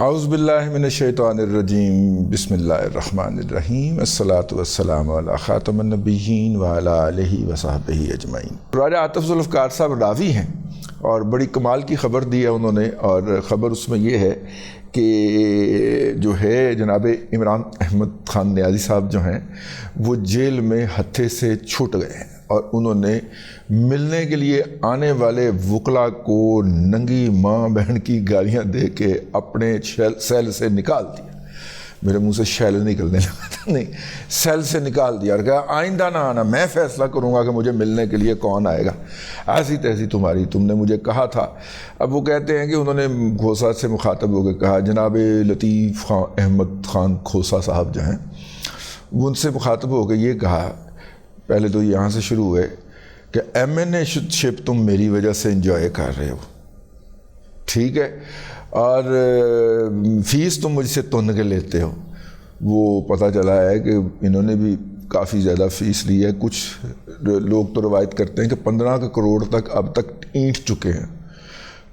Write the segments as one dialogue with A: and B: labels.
A: اعوذ باللہ من الشیطان الرجیم بسم اللہ الرحمن الرحیم الصلاۃ والسلام علی خاتم النبیین وعلی آلہ وصحبہ اجمعین۔ راجہ عاطف ذوالفقار صاحب راوی ہیں اور بڑی کمال کی خبر دی ہے انہوں نے، اور خبر اس میں یہ ہے کہ جو ہے جناب عمران احمد خان نیازی صاحب جو ہیں وہ جیل میں ہتھے سے چھوٹ گئے ہیں، اور انہوں نے ملنے کے لیے آنے والے وکلا کو ننگی ماں بہن کی گالیاں دے کے اپنے سیل سے نکال دیا۔ میرے منہ سے شیل نکلنے لگا تھا، نہیں، سیل سے نکال دیا اور کہا آئندہ نہ آنا، میں فیصلہ کروں گا کہ مجھے ملنے کے لیے کون آئے گا، ایسی تیسی تمہاری، تم نے مجھے کہا تھا۔ اب وہ کہتے ہیں کہ انہوں نے کھوسہ سے مخاطب ہو کے کہا، جناب لطیف احمد خان کھوسہ صاحب جو ہیں وہ ان سے مخاطب ہو کے یہ کہا، پہلے تو یہاں سے شروع ہوئے کہ ایم این اے شپ تم میری وجہ سے انجوائے کر رہے ہو، ٹھیک ہے، اور فیس تم مجھ سے تن کے لیتے ہو۔ وہ پتہ چلا ہے کہ انہوں نے بھی کافی زیادہ فیس لی ہے، کچھ لوگ تو روایت کرتے ہیں کہ 15 کروڑ تک اب تک اینٹ چکے ہیں،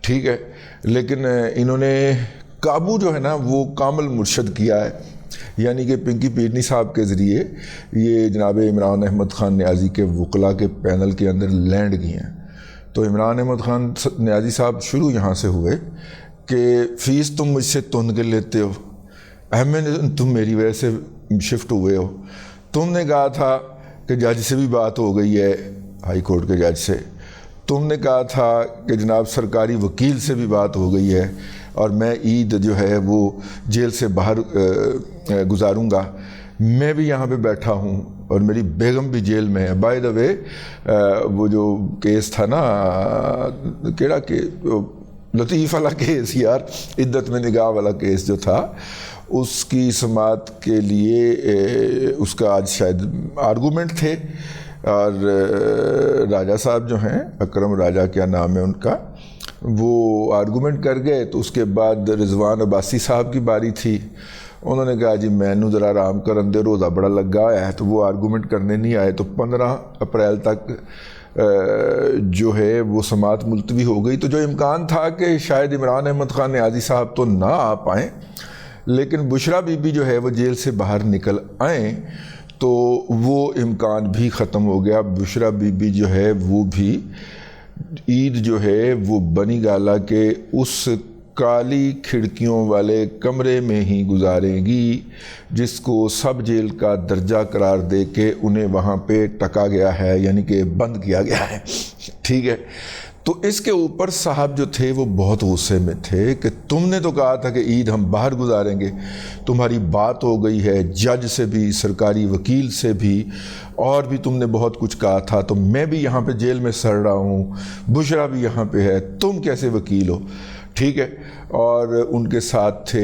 A: ٹھیک ہے، لیکن انہوں نے قابو جو ہے نا وہ کامل مرشد کیا ہے، یعنی کہ پنکی پیٹنی صاحب کے ذریعے یہ جناب عمران احمد خان نیازی کے وکلا کے پینل کے اندر لینڈ کی ہیں۔ تو عمران احمد خان نیازی صاحب شروع یہاں سے ہوئے کہ فیس تم مجھ سے تن کے لیتے ہو، احمد تم میری وجہ سے شفٹ ہوئے ہو، تم نے کہا تھا کہ جج سے بھی بات ہو گئی ہے، ہائی کورٹ کے جج سے، تم نے کہا تھا کہ جناب سرکاری وکیل سے بھی بات ہو گئی ہے، اور میں عید جو ہے وہ جیل سے باہر گزاروں گا، میں بھی یہاں پہ بیٹھا ہوں اور میری بیگم بھی جیل میں ہے۔ بائی دا وے وہ جو کیس تھا نا، کیڑا کہ لطیف والا کیس یار، عدت میں نگاہ والا کیس جو تھا، اس کی سماعت کے لیے اس کا آج شاید آرگومنٹ تھے، اور راجہ صاحب جو ہیں، اکرم راجہ کیا نام ہے ان کا، وہ آرگومنٹ کر گئے۔ تو اس کے بعد رضوان عباسی صاحب کی باری تھی، انہوں نے کہا جی میں نو ذرا آرام کرن دے، روزہ بڑا لگا ہے، تو وہ آرگومنٹ کرنے نہیں آئے۔ تو 15 اپریل تک جو ہے وہ سماعت ملتوی ہو گئی۔ تو جو امکان تھا کہ شاید عمران احمد خان نیازی صاحب تو نہ آ پائیں، لیکن بشرا بی بی جو ہے وہ جیل سے باہر نکل آئیں، تو وہ امکان بھی ختم ہو گیا۔ بشرا بی بی جو ہے وہ بھی عید جو ہے وہ بنی گالہ کے اس کالی کھڑکیوں والے کمرے میں ہی گزاریں گی جس کو سب جیل کا درجہ قرار دے کے انہیں وہاں پہ ٹکا گیا ہے، یعنی کہ بند کیا گیا ہے، ٹھیک ہے۔ تو اس کے اوپر صاحب جو تھے وہ بہت غصے میں تھے کہ تم نے تو کہا تھا کہ عید ہم باہر گزاریں گے، تمہاری بات ہو گئی ہے جج سے بھی، سرکاری وکیل سے بھی، اور بھی تم نے بہت کچھ کہا تھا، تو میں بھی یہاں پہ جیل میں سڑ رہا ہوں، بشرا بھی یہاں پہ ہے، تم کیسے وکیل ہو، ٹھیک ہے۔ اور ان کے ساتھ تھے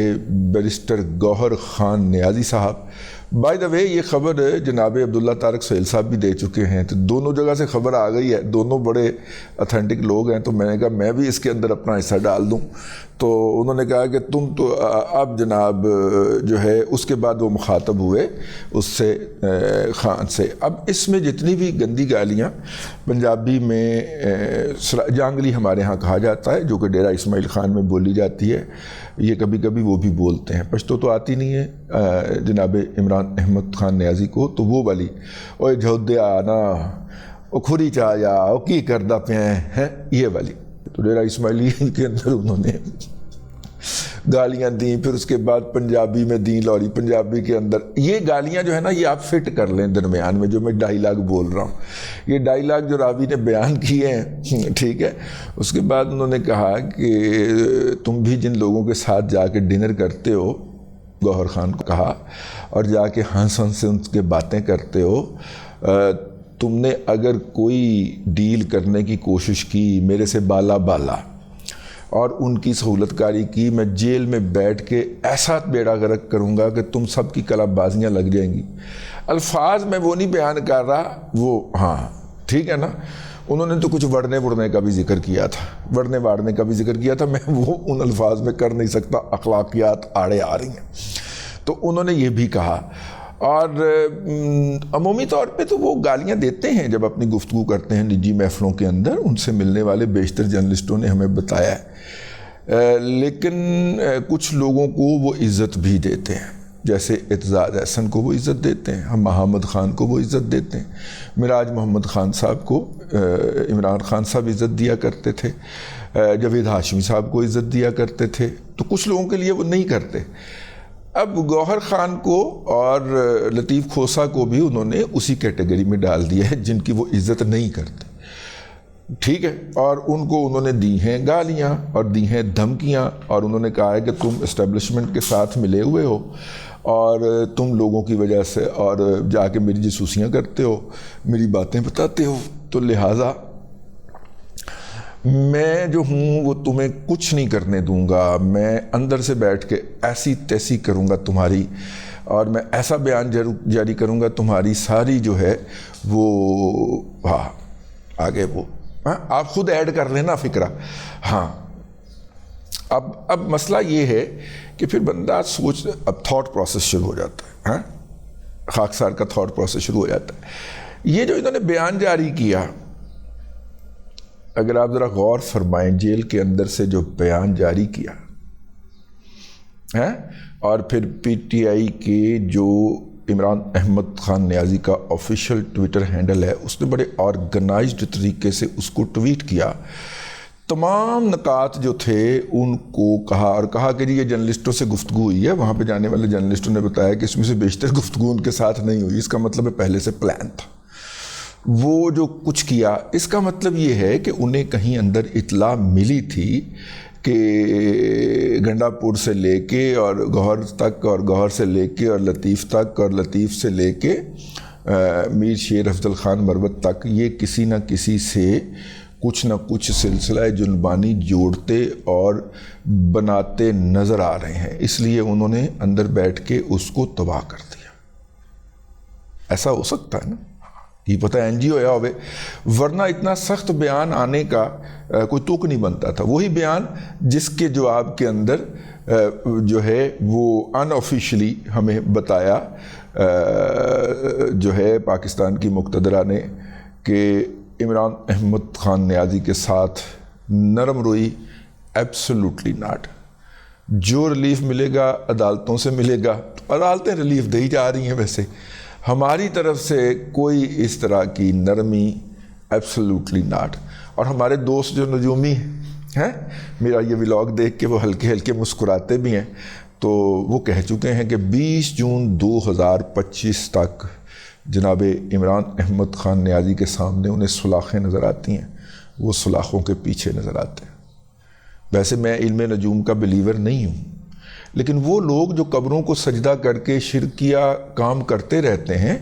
A: بیرسٹر گوہر خان نیازی صاحب۔ بائی دا وے یہ خبر جناب عبداللہ طارق سہیل صاحب بھی دے چکے ہیں، تو دونوں جگہ سے خبر آ گئی ہے، دونوں بڑے اتھینٹک لوگ ہیں، تو میں نے کہا میں بھی اس کے اندر اپنا حصہ ڈال دوں۔ تو انہوں نے کہا کہ تم تو اب جناب جو ہے، اس کے بعد وہ مخاطب ہوئے اس سے خان سے۔ اب اس میں جتنی بھی گندی گالیاں پنجابی میں جانگلی ہمارے ہاں کہا جاتا ہے، جو کہ ڈیرہ اسماعیل خان میں بولی جاتی ہے، یہ کبھی کبھی وہ بھی بولتے ہیں، پشتو تو آتی نہیں ہے جناب عمران احمد خان نیازی کو، تو وہ والی اوے جھودے آنا، او کھری چایا، او کی کردہ پہ ہیں، یہ والی، تو ڈیرہ اسماعیلی کے اندر انہوں نے گالیاں دیں۔ پھر اس کے بعد پنجابی میں دیں لوری، پنجابی کے اندر یہ گالیاں جو ہے نا یہ آپ فٹ کر لیں درمیان میں، جو میں ڈائیلاگ بول رہا ہوں، یہ ڈائیلاگ جو راوی نے بیان کیے ہیں، ٹھیک ہے۔ اس کے بعد انہوں نے کہا کہ تم بھی جن لوگوں کے ساتھ جا کے ڈنر کرتے ہو، گوہر خان کو کہا، اور جا کے ہنس ہنس سے ان کے باتیں کرتے ہو، تم نے اگر کوئی ڈیل کرنے کی کوشش کی میرے سے بالا بالا اور ان کی سہولت کاری کی، میں جیل میں بیٹھ کے ایسا بیڑا غرق کروں گا کہ تم سب کی کلب بازیاں لگ جائیں گی۔ الفاظ میں وہ نہیں بیان کر رہا، وہ ہاں ٹھیک ہے نا، انہوں نے تو کچھ وڑنے وڑنے کا بھی ذکر کیا تھا، وڑنے واڑنے کا بھی ذکر کیا تھا، میں وہ ان الفاظ میں کر نہیں سکتا، اخلاقیات آڑے آ رہی ہیں۔ تو انہوں نے یہ بھی کہا، اور عمومی طور پہ تو وہ گالیاں دیتے ہیں جب اپنی گفتگو کرتے ہیں نجی محفلوں کے اندر، ان سے ملنے والے بیشتر جرنلسٹوں نے ہمیں بتایا ہے لیکن کچھ لوگوں کو وہ عزت بھی دیتے ہیں، جیسے اعتزاز احسن کو وہ عزت دیتے ہیں، ہم محمد خان کو وہ عزت دیتے ہیں، معراج محمد خان صاحب کو عمران خان صاحب عزت دیا کرتے تھے، جاوید ہاشمی صاحب کو عزت دیا کرتے تھے، تو کچھ لوگوں کے لیے وہ نہیں کرتے۔ اب گوہر خان کو اور لطیف کھوسہ کو بھی انہوں نے اسی کیٹیگری میں ڈال دیا ہے جن کی وہ عزت نہیں کرتے، ٹھیک ہے، اور ان کو انہوں نے دی ہیں گالیاں اور دی ہیں دھمکیاں، اور انہوں نے کہا ہے کہ تم اسٹیبلشمنٹ کے ساتھ ملے ہوئے ہو اور تم لوگوں کی وجہ سے اور جا کے میری جاسوسیاں کرتے ہو، میری باتیں بتاتے ہو، تو لہٰذا میں جو ہوں وہ تمہیں کچھ نہیں کرنے دوں گا، میں اندر سے بیٹھ کے ایسی تیسی کروں گا تمہاری، اور میں ایسا بیان جاری کروں گا تمہاری ساری جو ہے وہ آگے وہ آپ خود ایڈ کر لینا فکرہ۔ ہاں اب مسئلہ یہ ہے کہ پھر بندہ اب تھاٹ پروسیس شروع ہو جاتا ہے، خاکسار کا تھاٹ پروسیس شروع ہو جاتا ہے۔ یہ جو انہوں نے بیان جاری کیا، اگر آپ ذرا غور فرمائیں، جیل کے اندر سے جو بیان جاری کیا ہے، اور پھر پی ٹی آئی کے جو عمران احمد خان نیازی کا آفیشیل ٹویٹر ہینڈل ہے، اس نے بڑے آرگنائزڈ طریقے سے اس کو ٹویٹ کیا، تمام نکات جو تھے ان کو کہا کہ جی یہ جرنلسٹوں سے گفتگو ہوئی ہے، وہاں پہ جانے والے جرنلسٹوں نے بتایا کہ اس میں سے بیشتر گفتگو ان کے ساتھ نہیں ہوئی، اس کا مطلب ہے پہلے سے پلان تھا۔ وہ جو کچھ کیا، اس کا مطلب یہ ہے کہ انہیں کہیں اندر اطلاع ملی تھی کہ گنڈا پور سے لے کے اور گوہر تک، اور گوہر سے لے کے اور لطیف تک، اور لطیف سے لے کے میر شیر افضل خان مروت تک، یہ کسی نہ کسی سے کچھ نہ کچھ سلسلہ جنبانی جوڑتے اور بناتے نظر آ رہے ہیں، اس لیے انہوں نے اندر بیٹھ کے اس کو تباہ کر دیا۔ ایسا ہو سکتا ہے نا، یہ پتہ این جی او یا ہوئے، ورنہ اتنا سخت بیان آنے کا کوئی توق نہیں بنتا تھا۔ وہی بیان جس کے جواب کے اندر جو ہے وہ ان آفیشلی ہمیں بتایا جو ہے پاکستان کی مقتدرہ نے کہ عمران احمد خان نیازی کے ساتھ نرم روئی، ایبسولوٹلی ناٹ، جو ریلیف ملے گا عدالتوں سے ملے گا، عدالتیں ریلیف دے ہی جا رہی ہیں، ویسے ہماری طرف سے کوئی اس طرح کی نرمی ایبسولوٹلی ناٹ۔ اور ہمارے دوست جو نجومی ہیں، میرا یہ ولاگ دیکھ کے وہ ہلکے ہلکے مسکراتے بھی ہیں، تو وہ کہہ چکے ہیں کہ 20 جون 2025 تک جناب عمران احمد خان نیازی کے سامنے انہیں سلاخیں نظر آتی ہیں، وہ سلاخوں کے پیچھے نظر آتے ہیں۔ ویسے میں علم نجوم کا بلیور نہیں ہوں، لیکن وہ لوگ جو قبروں کو سجدہ کر کے شرکیہ کام کرتے رہتے ہیں،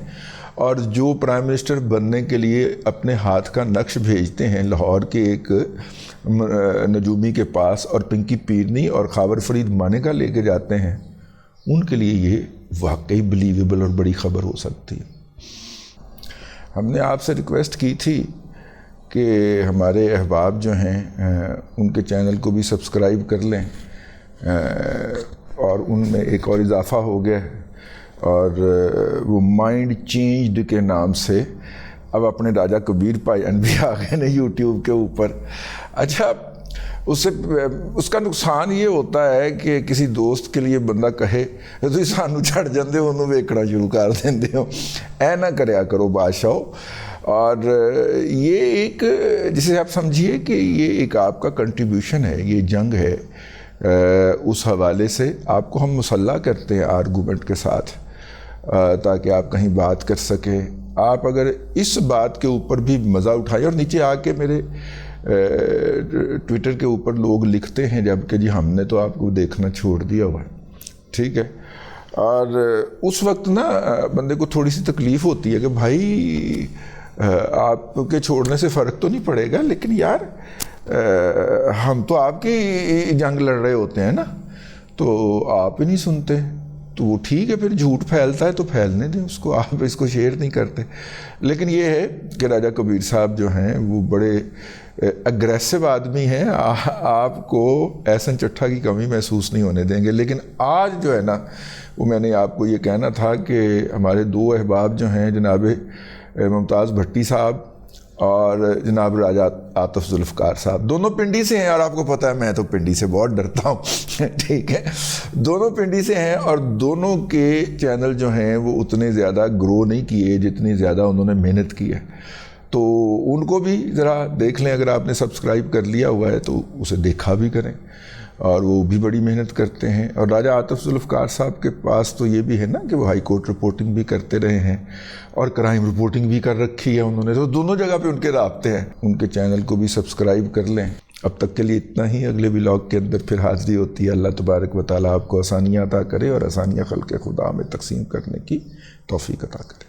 A: اور جو پرائم منسٹر بننے کے لیے اپنے ہاتھ کا نقش بھیجتے ہیں لاہور کے ایک نجومی کے پاس، اور پنکی پیرنی اور خاور فرید مانے کا لے کے جاتے ہیں، ان کے لیے یہ واقعی بلیویبل اور بڑی خبر ہو سکتی ہے۔ ہم نے آپ سے ریکویسٹ کی تھی کہ ہمارے احباب جو ہیں ان کے چینل کو بھی سبسکرائب کر لیں، اور ان میں ایک اور اضافہ ہو گیا، اور وہ مائنڈ چینجڈ کے نام سے اب اپنے راجہ کبیر پائیان بھی آ گئے ہیں یوٹیوب کے اوپر۔ اچھا، اس کا نقصان یہ ہوتا ہے کہ کسی دوست کے لیے بندہ کہے تو سانو چھڑ جاندے ہو، انہوں ویکھنا شروع کر دیندے ہو، اے نہ کریا کرو بادشاہو۔ اور یہ ایک جسے آپ سمجھیے کہ یہ ایک آپ کا کنٹریبیوشن ہے، یہ جنگ ہے، اس حوالے سے آپ کو ہم مسلح کرتے ہیں آرگومنٹ کے ساتھ، تاکہ آپ کہیں بات کر سکیں۔ آپ اگر اس بات کے اوپر بھی مزہ اٹھائیں، اور نیچے آ کے میرے ٹویٹر کے اوپر لوگ لکھتے ہیں جب کہ جی ہم نے تو آپ کو دیکھنا چھوڑ دیا ہوا ہے، ٹھیک ہے، اور اس وقت نا بندے کو تھوڑی سی تکلیف ہوتی ہے کہ بھائی آپ کے چھوڑنے سے فرق تو نہیں پڑے گا، لیکن یار ہم تو آپ کی جنگ لڑ رہے ہوتے ہیں نا، تو آپ ہی نہیں سنتے، تو وہ ٹھیک ہے، پھر جھوٹ پھیلتا ہے تو پھیلنے دیں اس کو، آپ اس کو شیئر نہیں کرتے۔ لیکن یہ ہے کہ راجہ کبیر صاحب جو ہیں وہ بڑے اگریسو آدمی ہیں، آپ کو احسن چٹھا کی کمی محسوس نہیں ہونے دیں گے۔ لیکن آج جو ہے نا، وہ میں نے آپ کو یہ کہنا تھا کہ ہمارے دو احباب جو ہیں، جناب ممتاز بھٹی صاحب اور جناب راجہ عاطف ذوالفقار صاحب، دونوں پنڈی سے ہیں، اور آپ کو پتہ ہے میں تو پنڈی سے بہت ڈرتا ہوں ٹھیک ہے، دونوں پنڈی سے ہیں، اور دونوں کے چینل جو ہیں وہ اتنے زیادہ گرو نہیں کیے جتنی زیادہ انہوں نے محنت کی ہے، تو ان کو بھی ذرا دیکھ لیں، اگر آپ نے سبسکرائب کر لیا ہوا ہے تو اسے دیکھا بھی کریں، اور وہ بھی بڑی محنت کرتے ہیں۔ اور راجہ عاطف ذوالفقار صاحب کے پاس تو یہ بھی ہے نا کہ وہ ہائی کورٹ رپورٹنگ بھی کرتے رہے ہیں اور کرائم رپورٹنگ بھی کر رکھی ہے انہوں نے، تو دونوں جگہ پہ ان کے رابطے ہیں، ان کے چینل کو بھی سبسکرائب کر لیں۔ اب تک کے لیے اتنا ہی، اگلے ولاگ کے اندر پھر حاضری ہوتی ہے۔ اللہ تبارک و تعالیٰ آپ کو آسانیاں عطا کرے اور آسانیاں خلق خدا میں تقسیم کرنے کی توفیق عطا کرے۔